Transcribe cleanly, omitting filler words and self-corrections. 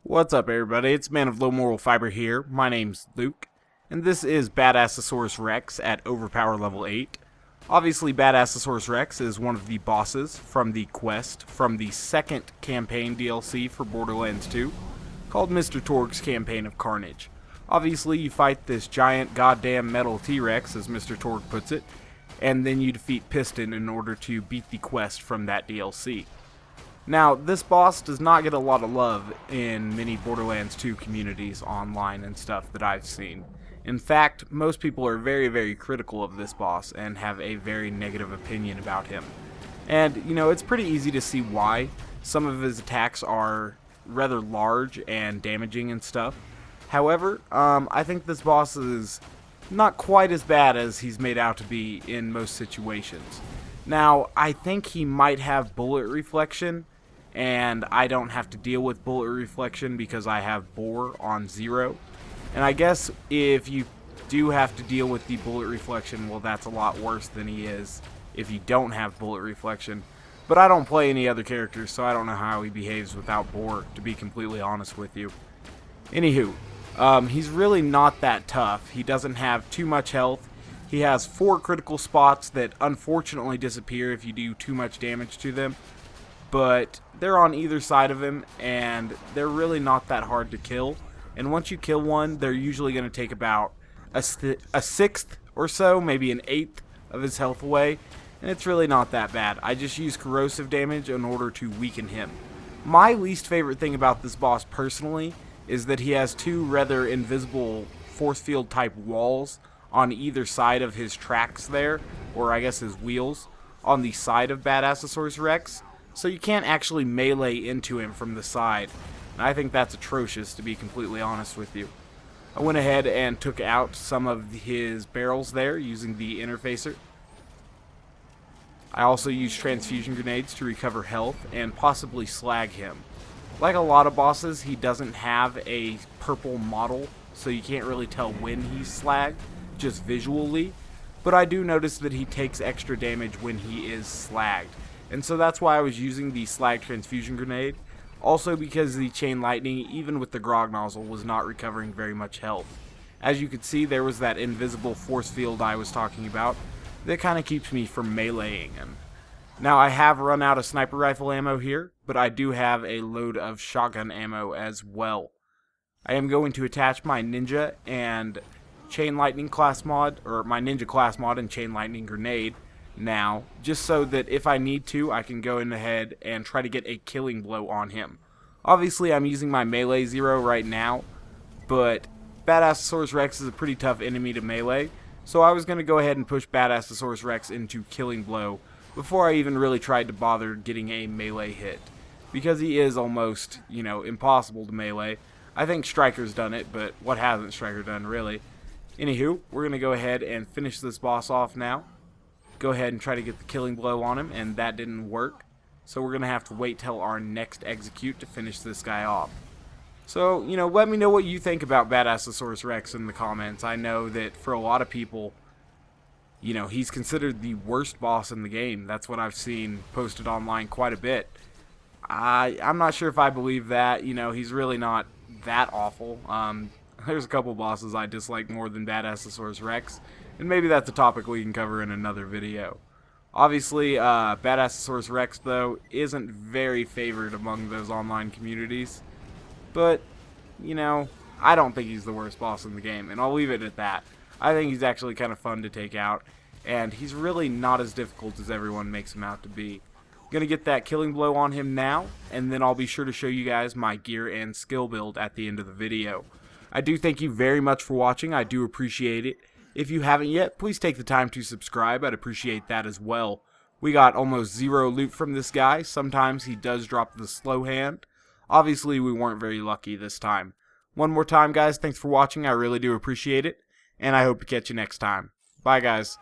What's up, everybody? It's Man of Low Moral Fiber here. My name's Luke, and this is Badassasuarus Rex at Overpower level 8. Obviously, Badassasuarus Rex is one of the bosses from the quest from the second campaign DLC for Borderlands 2, called Mr. Torgue's Campaign of Carnage. Obviously, you fight this giant goddamn metal T-Rex, as Mr. Torgue puts it, and then you defeat Piston in order to beat the quest from that DLC. Now, this boss does not get a lot of love in many Borderlands 2 communities online and stuff that I've seen. In fact, most people are very, very critical of this boss and have a very negative opinion about him. And, you know, it's pretty easy to see why. Some of his attacks are rather large and damaging and stuff. However, I think this boss is not quite as bad as he's made out to be in most situations. Now, I think he might have bullet reflection, and I don't have to deal with bullet reflection because I have Bore on 0. And I guess if you do have to deal with the bullet reflection, well, that's a lot worse than he is if you don't have bullet reflection. But I don't play any other characters, so I don't know how he behaves without Bore, to be completely honest with you. Anywho, he's really not that tough. He doesn't have too much health. He has 4 critical spots that unfortunately disappear if you do too much damage to them. But they're on either side of him, and they're really not that hard to kill. And once you kill one, they're usually going to take about a sixth or so, maybe an eighth of his health away. And it's really not that bad. I just use corrosive damage in order to weaken him. My least favorite thing about this boss personally is that he has 2 rather invisible force field type walls on either side of his tracks there, or I guess his wheels, on the side of Badassasuarus Rex. So you can't actually melee into him from the side. And I think that's atrocious, to be completely honest with you. I went ahead and took out some of his barrels there using the interfacer. I also used transfusion grenades to recover health and possibly slag him. Like a lot of bosses, he doesn't have a purple model, so you can't really tell when he's slagged, just visually. But I do notice that he takes extra damage when he is slagged. And so that's why I was using the slag transfusion grenade. Also because the chain lightning, even with the grog nozzle, was not recovering very much health. As you could see, there was that invisible force field I was talking about that kind of keeps me from meleeing him. Now, I have run out of sniper rifle ammo here, but I do have a load of shotgun ammo as well. I am going to attach my ninja and chain lightning class mod, or my ninja class mod and chain lightning grenade now, just so that if I need to, I can go in ahead and try to get a killing blow on him. Obviously, I'm using my melee 0 right now, but Badassasuarus Rex is a pretty tough enemy to melee, so I was going to go ahead and push Badassasuarus Rex into killing blow before I even really tried to bother getting a melee hit, because he is almost, you know, impossible to melee. I think Striker's done it, but what hasn't Striker done, really? Anywho, we're going to go ahead and finish this boss off now. Go ahead and try to get the killing blow on him, and that didn't work. So we're going to have to wait till our next execute to finish this guy off. So, you know, let me know what you think about Badassasuarus Rex in the comments. I know that for a lot of people, you know, he's considered the worst boss in the game. That's what I've seen posted online quite a bit. I'm not sure if I believe that. You know, he's really not that awful. There's a couple bosses I dislike more than Badassasuarus Rex, and maybe that's a topic we can cover in another video. Obviously, Badassasuarus Rex, though, isn't very favored among those online communities, but, you know, I don't think he's the worst boss in the game, and I'll leave it at that. I think he's actually kind of fun to take out, and he's really not as difficult as everyone makes him out to be. I'm going to get that killing blow on him now, and then I'll be sure to show you guys my gear and skill build at the end of the video. I do thank you very much for watching. I do appreciate it. If you haven't yet, please take the time to subscribe. I'd appreciate that as well. We got almost 0 loot from this guy. Sometimes he does drop the slow hand. Obviously, we weren't very lucky this time. One more time, guys, thanks for watching. I really do appreciate it, and I hope to catch you next time. Bye, guys.